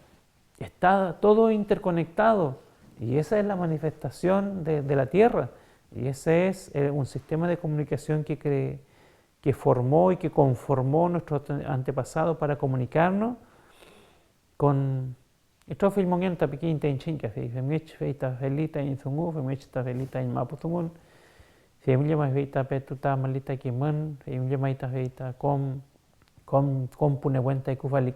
Está todo interconectado y esa es la manifestación de la tierra, y ese es un sistema de comunicación que formó y que conformó nuestro antepasado para comunicarnos con esto filmongien tapikin ten chinka femich feita felita in zungu femich ta felita in mapuzungún femille mai feita petuta malita kiman femille mai ta feita com pune cuenta y kufalik.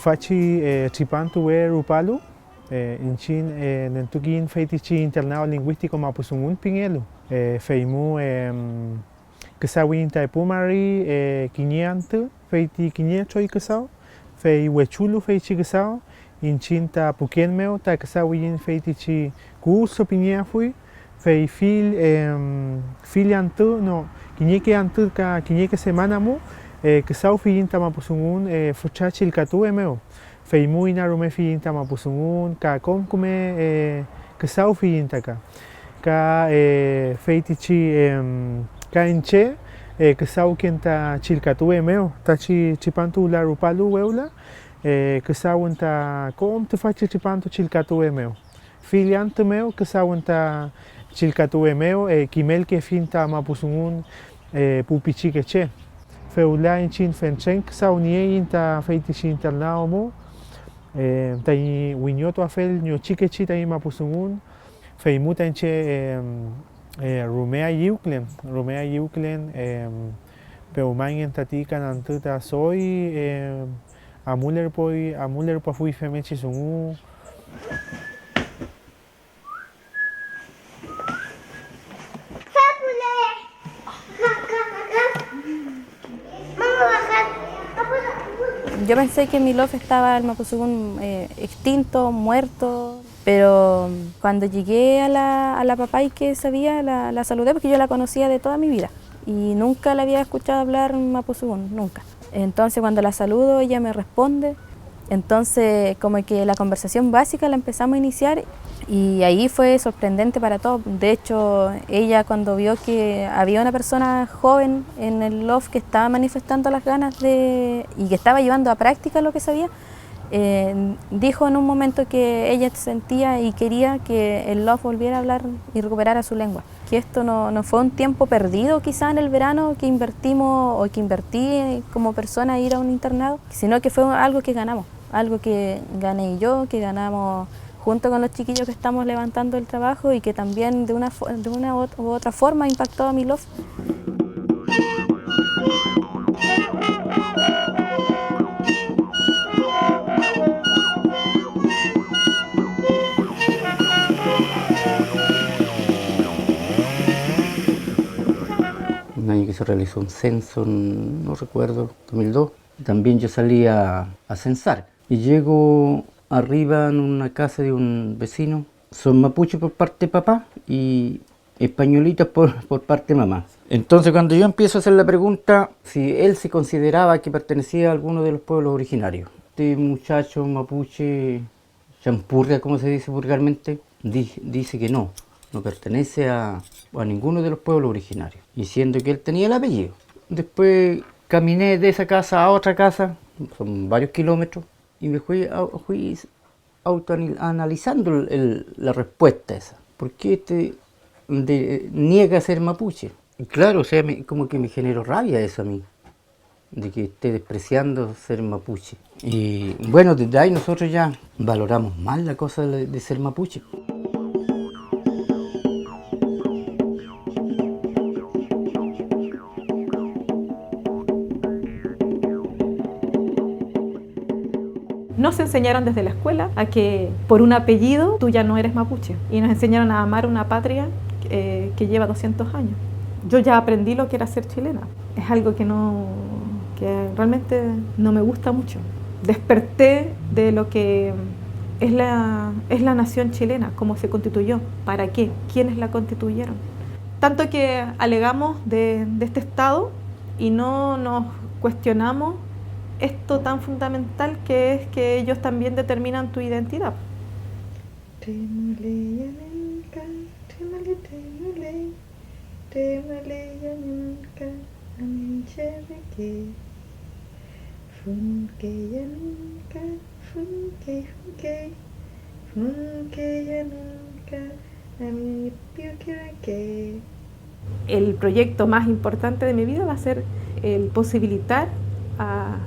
Tufachi Chipantu Rupalu, Inchin Nentukin Feitichi Internado Lingüístico Mapuzungún Pinelu, Feimu Kesawin Taipumari Quiñeantu, Feiti Quiñecho y Kesao, Fei Huechulu Feichi Kesao, Inchin Ta Pukenmeo, Ta Kesawin Feitichi Kuso Piñea Fui, Fei Filiantu, no, Quiñeque Antu, Quiñeque Semanamu, Kesau Fiin Tamapuzungún, Fuchachi el Catu Emeo, Feimu Inarume Fiin Tamapuzungún, Ka Concume, Kesau Fiin Taka, Ka Feitichi, Ka Enche, Kesau Kienta Chilcatu Emeo, Tachi Chipantu La Rupalu Weula, Kesau Enta Com Tufachi Chipantu Chilcatu Emeo, Filiantu Meo, Kesau Enta Chilcatu Emeo, Kimel que Finta Mapuzungún, Pupichi Queche. Feula in chin fenchen sau nie inta feitichi internao mo tai winyoto afel nyo chikechi tai Mapuzungún feimuta enche rumea yiuklen peuman en tatika nantuta soy amuler po fui femechi sungu Yo pensé que mi lof estaba el Mapuzungún extinto, muerto, pero cuando llegué a la papay que sabía, la saludé porque yo la conocía de toda mi vida y nunca la había escuchado hablar Mapuzungún, nunca. Entonces cuando la saludo ella me responde, entonces como que la conversación básica la empezamos a iniciar y ahí fue sorprendente para todos. De hecho, ella cuando vio que había una persona joven en el loft que estaba manifestando las ganas y que estaba llevando a práctica lo que sabía, dijo en un momento que ella sentía y quería que el loft volviera a hablar y recuperara su lengua. Que esto no fue un tiempo perdido quizá en el verano que invertimos o que invertí como persona a ir a un internado, sino que fue algo que ganamos, algo que gané yo, que ganamos junto con los chiquillos que estamos levantando el trabajo y que también de una u otra forma impactó a mi loft. Un año que se realizó un censo, no recuerdo, 2002. También yo salí a censar y llego arriba en una casa de un vecino. Son mapuches por parte de papá y españolitas por parte de mamá. Entonces cuando yo empiezo a hacer la pregunta si él se consideraba que pertenecía a alguno de los pueblos originarios. Este muchacho mapuche, champurria como se dice vulgarmente, dice que no pertenece a ninguno de los pueblos originarios, diciendo que él tenía el apellido. Después caminé de esa casa a otra casa, son varios kilómetros, y me fui autoanalizando la respuesta esa. ¿Por qué niega ser mapuche? Y claro, o sea, como que me generó rabia eso a mí, de que esté despreciando ser mapuche. Y bueno, desde ahí nosotros ya valoramos más la cosa de ser mapuche. Nos enseñaron desde la escuela a que por un apellido tú ya no eres mapuche y nos enseñaron a amar una patria que lleva 200 años. Yo ya aprendí lo que era ser chilena. Es algo que realmente no me gusta mucho. Desperté de lo que es la nación chilena, cómo se constituyó, para qué, quiénes la constituyeron. Tanto que alegamos de este Estado y no nos cuestionamos esto tan fundamental que es que ellos también determinan tu identidad. El proyecto más importante de mi vida va a ser el posibilitar a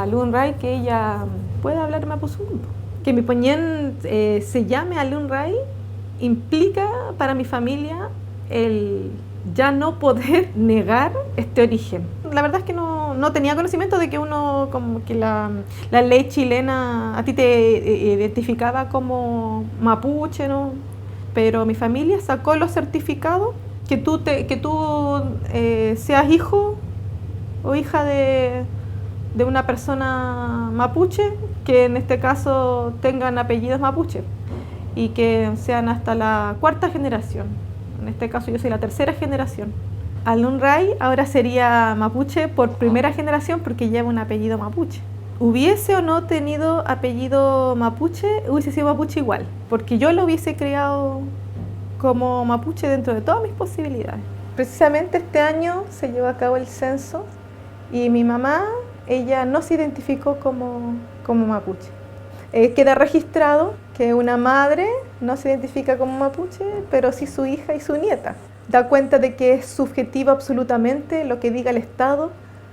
Lun Ray que ella pueda hablar Mapuzungún. Que mi poñén se llame a Lun Ray implica para mi familia el ya no poder negar este origen. la verdad es que no tenía conocimiento de que uno, como que la ley chilena a ti te identificaba como mapuche, ¿no? Pero mi familia sacó los certificados que tú seas hijo o hija de una persona mapuche, que en este caso tengan apellidos mapuche y que sean hasta la 4ª generación. En este caso yo soy la 3ª generación. Alunray ahora sería mapuche por 1ª generación porque lleva un apellido mapuche. Hubiese o no tenido apellido mapuche, hubiese sido mapuche igual, porque yo lo hubiese criado como mapuche dentro de todas mis posibilidades. Precisamente este año se llevó a cabo el censo y mi mamá, ella no se identificó como mapuche. Queda registrado que una madre no se identifica como mapuche, pero sí su hija y su nieta. Da cuenta de que es subjetivo absolutamente lo que diga el Estado.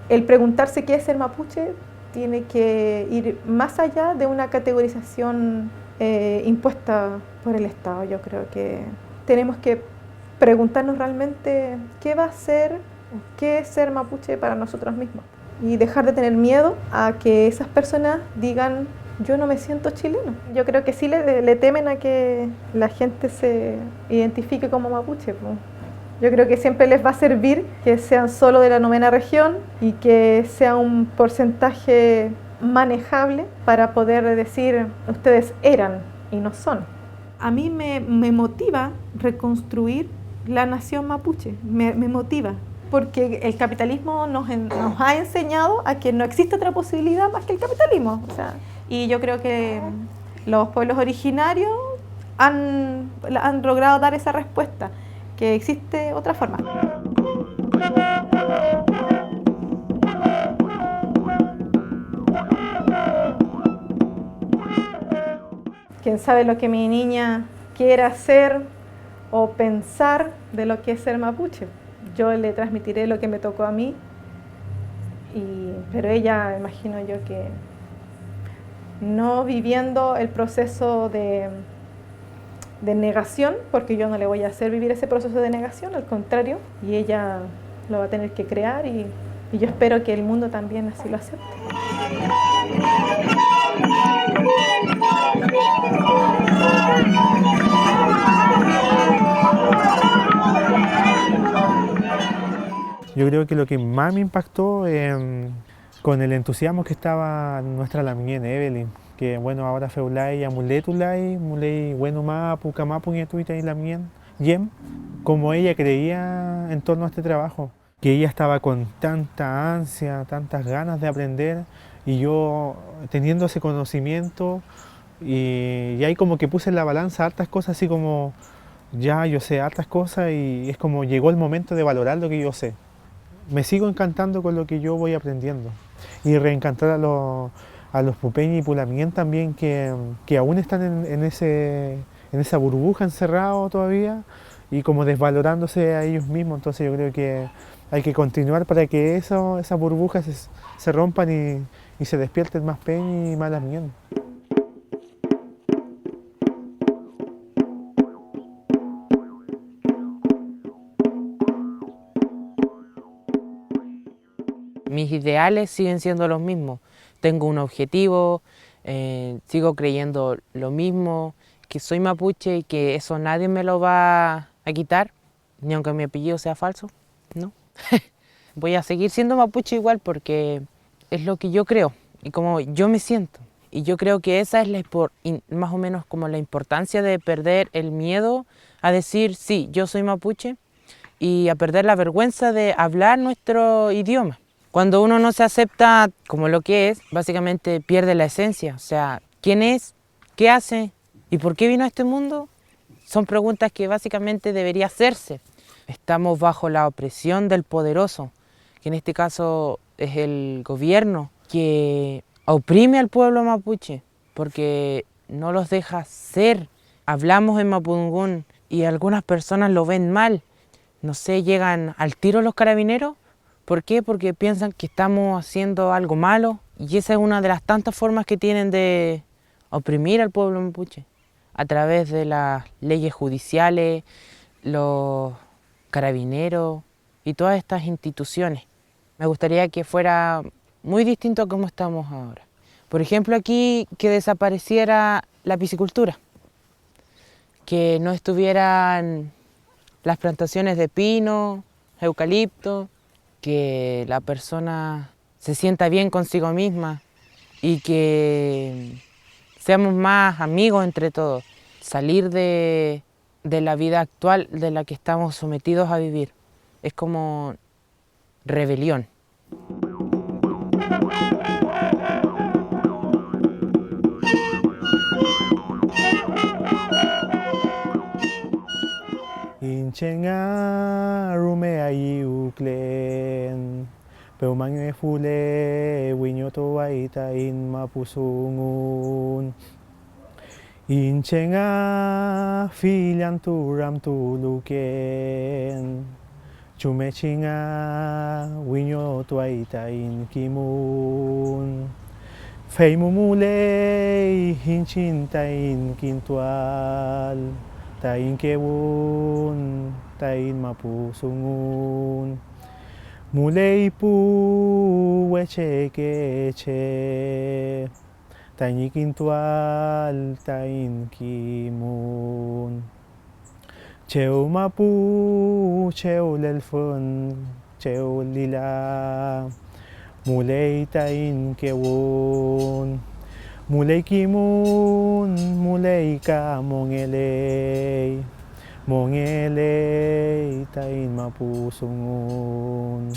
El preguntarse qué es ser mapuche tiene que ir más allá de una categorización impuesta por el Estado. Yo creo que tenemos que preguntarnos realmente qué va a ser, qué es ser mapuche para nosotros mismos y dejar de tener miedo a que esas personas digan yo no me siento chileno. Yo creo que sí le temen a que la gente se identifique como mapuche. Yo creo que siempre les va a servir que sean solo de la 9ª región y que sea un porcentaje manejable para poder decir ustedes eran y no son. A mí me motiva reconstruir la nación mapuche, me motiva, porque el capitalismo nos ha enseñado a que no existe otra posibilidad más que el capitalismo. O sea, y yo creo que los pueblos originarios han logrado dar esa respuesta, que existe otra forma. Quién sabe lo que mi niña quiera hacer o pensar de lo que es ser mapuche. Yo le transmitiré lo que me tocó a mí, pero ella, imagino yo que no viviendo el proceso de negación, porque yo no le voy a hacer vivir ese proceso de negación, al contrario, y ella lo va a tener que crear y yo espero que el mundo también así lo acepte. Yo creo que lo que más me impactó con el entusiasmo que estaba nuestra lamien Evelyn, que bueno, ahora feulay amuletulay, muley bueno mapu, kamapu nietuita y lamien, yem, como ella creía en torno a este trabajo, que ella estaba con tanta ansia, tantas ganas de aprender, y yo teniendo ese conocimiento, y ahí como que puse en la balanza hartas cosas, así como ya yo sé hartas cosas, y es como llegó el momento de valorar lo que yo sé. Me sigo encantando con lo que yo voy aprendiendo, y reencantar a los pupeñi y pulamien también, que aún están en esa burbuja encerrados todavía, y como desvalorándose a ellos mismos. Entonces yo creo que hay que continuar para que esas burbujas se rompan y se despierten más peñi y más lamien. Mis ideales siguen siendo los mismos. Tengo un objetivo, sigo creyendo lo mismo, que soy mapuche y que eso nadie me lo va a quitar, ni aunque mi apellido sea falso, ¿no? Voy a seguir siendo mapuche igual porque es lo que yo creo y como yo me siento. Y yo creo que esa es más o menos como la importancia de perder el miedo a decir, sí, yo soy mapuche, y a perder la vergüenza de hablar nuestro idioma. Cuando uno no se acepta como lo que es, básicamente pierde la esencia. O sea, ¿quién es? ¿Qué hace? ¿Y por qué vino a este mundo? Son preguntas que básicamente debería hacerse. Estamos bajo la opresión del poderoso, que en este caso es el gobierno, que oprime al pueblo mapuche porque no los deja ser. Hablamos en mapudungún y algunas personas lo ven mal. No sé, llegan al tiro los carabineros. ¿Por qué? Porque piensan que estamos haciendo algo malo, y esa es una de las tantas formas que tienen de oprimir al pueblo mapuche, a través de las leyes judiciales, los carabineros y todas estas instituciones. Me gustaría que fuera muy distinto a como estamos ahora. Por ejemplo, aquí que desapareciera la piscicultura, que no estuvieran las plantaciones de pino, eucalipto, que la persona se sienta bien consigo misma y que seamos más amigos entre todos. Salir de la vida actual de la que estamos sometidos a vivir. Es como rebelión. Inchenga rumea iuklen Peumang fule winyoto waita in mapusungun Inchenga filian turam tuluken Chumechinga winyoto waita in kimun Fei mumule hinchinta in kintual Tain kewun, tain mapusungun Mulei pu weche keche Tain ikintual, tain kimun Cheu mapu, cheu lelfun, cheu lila Mulei tain kewun Mulei kimun, mulei ka mongelei Mongelei tain mapusungun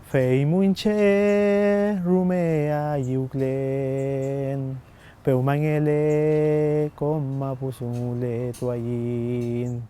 Fei muinche rumea yuklen Peumangele kom mapusungule tuayin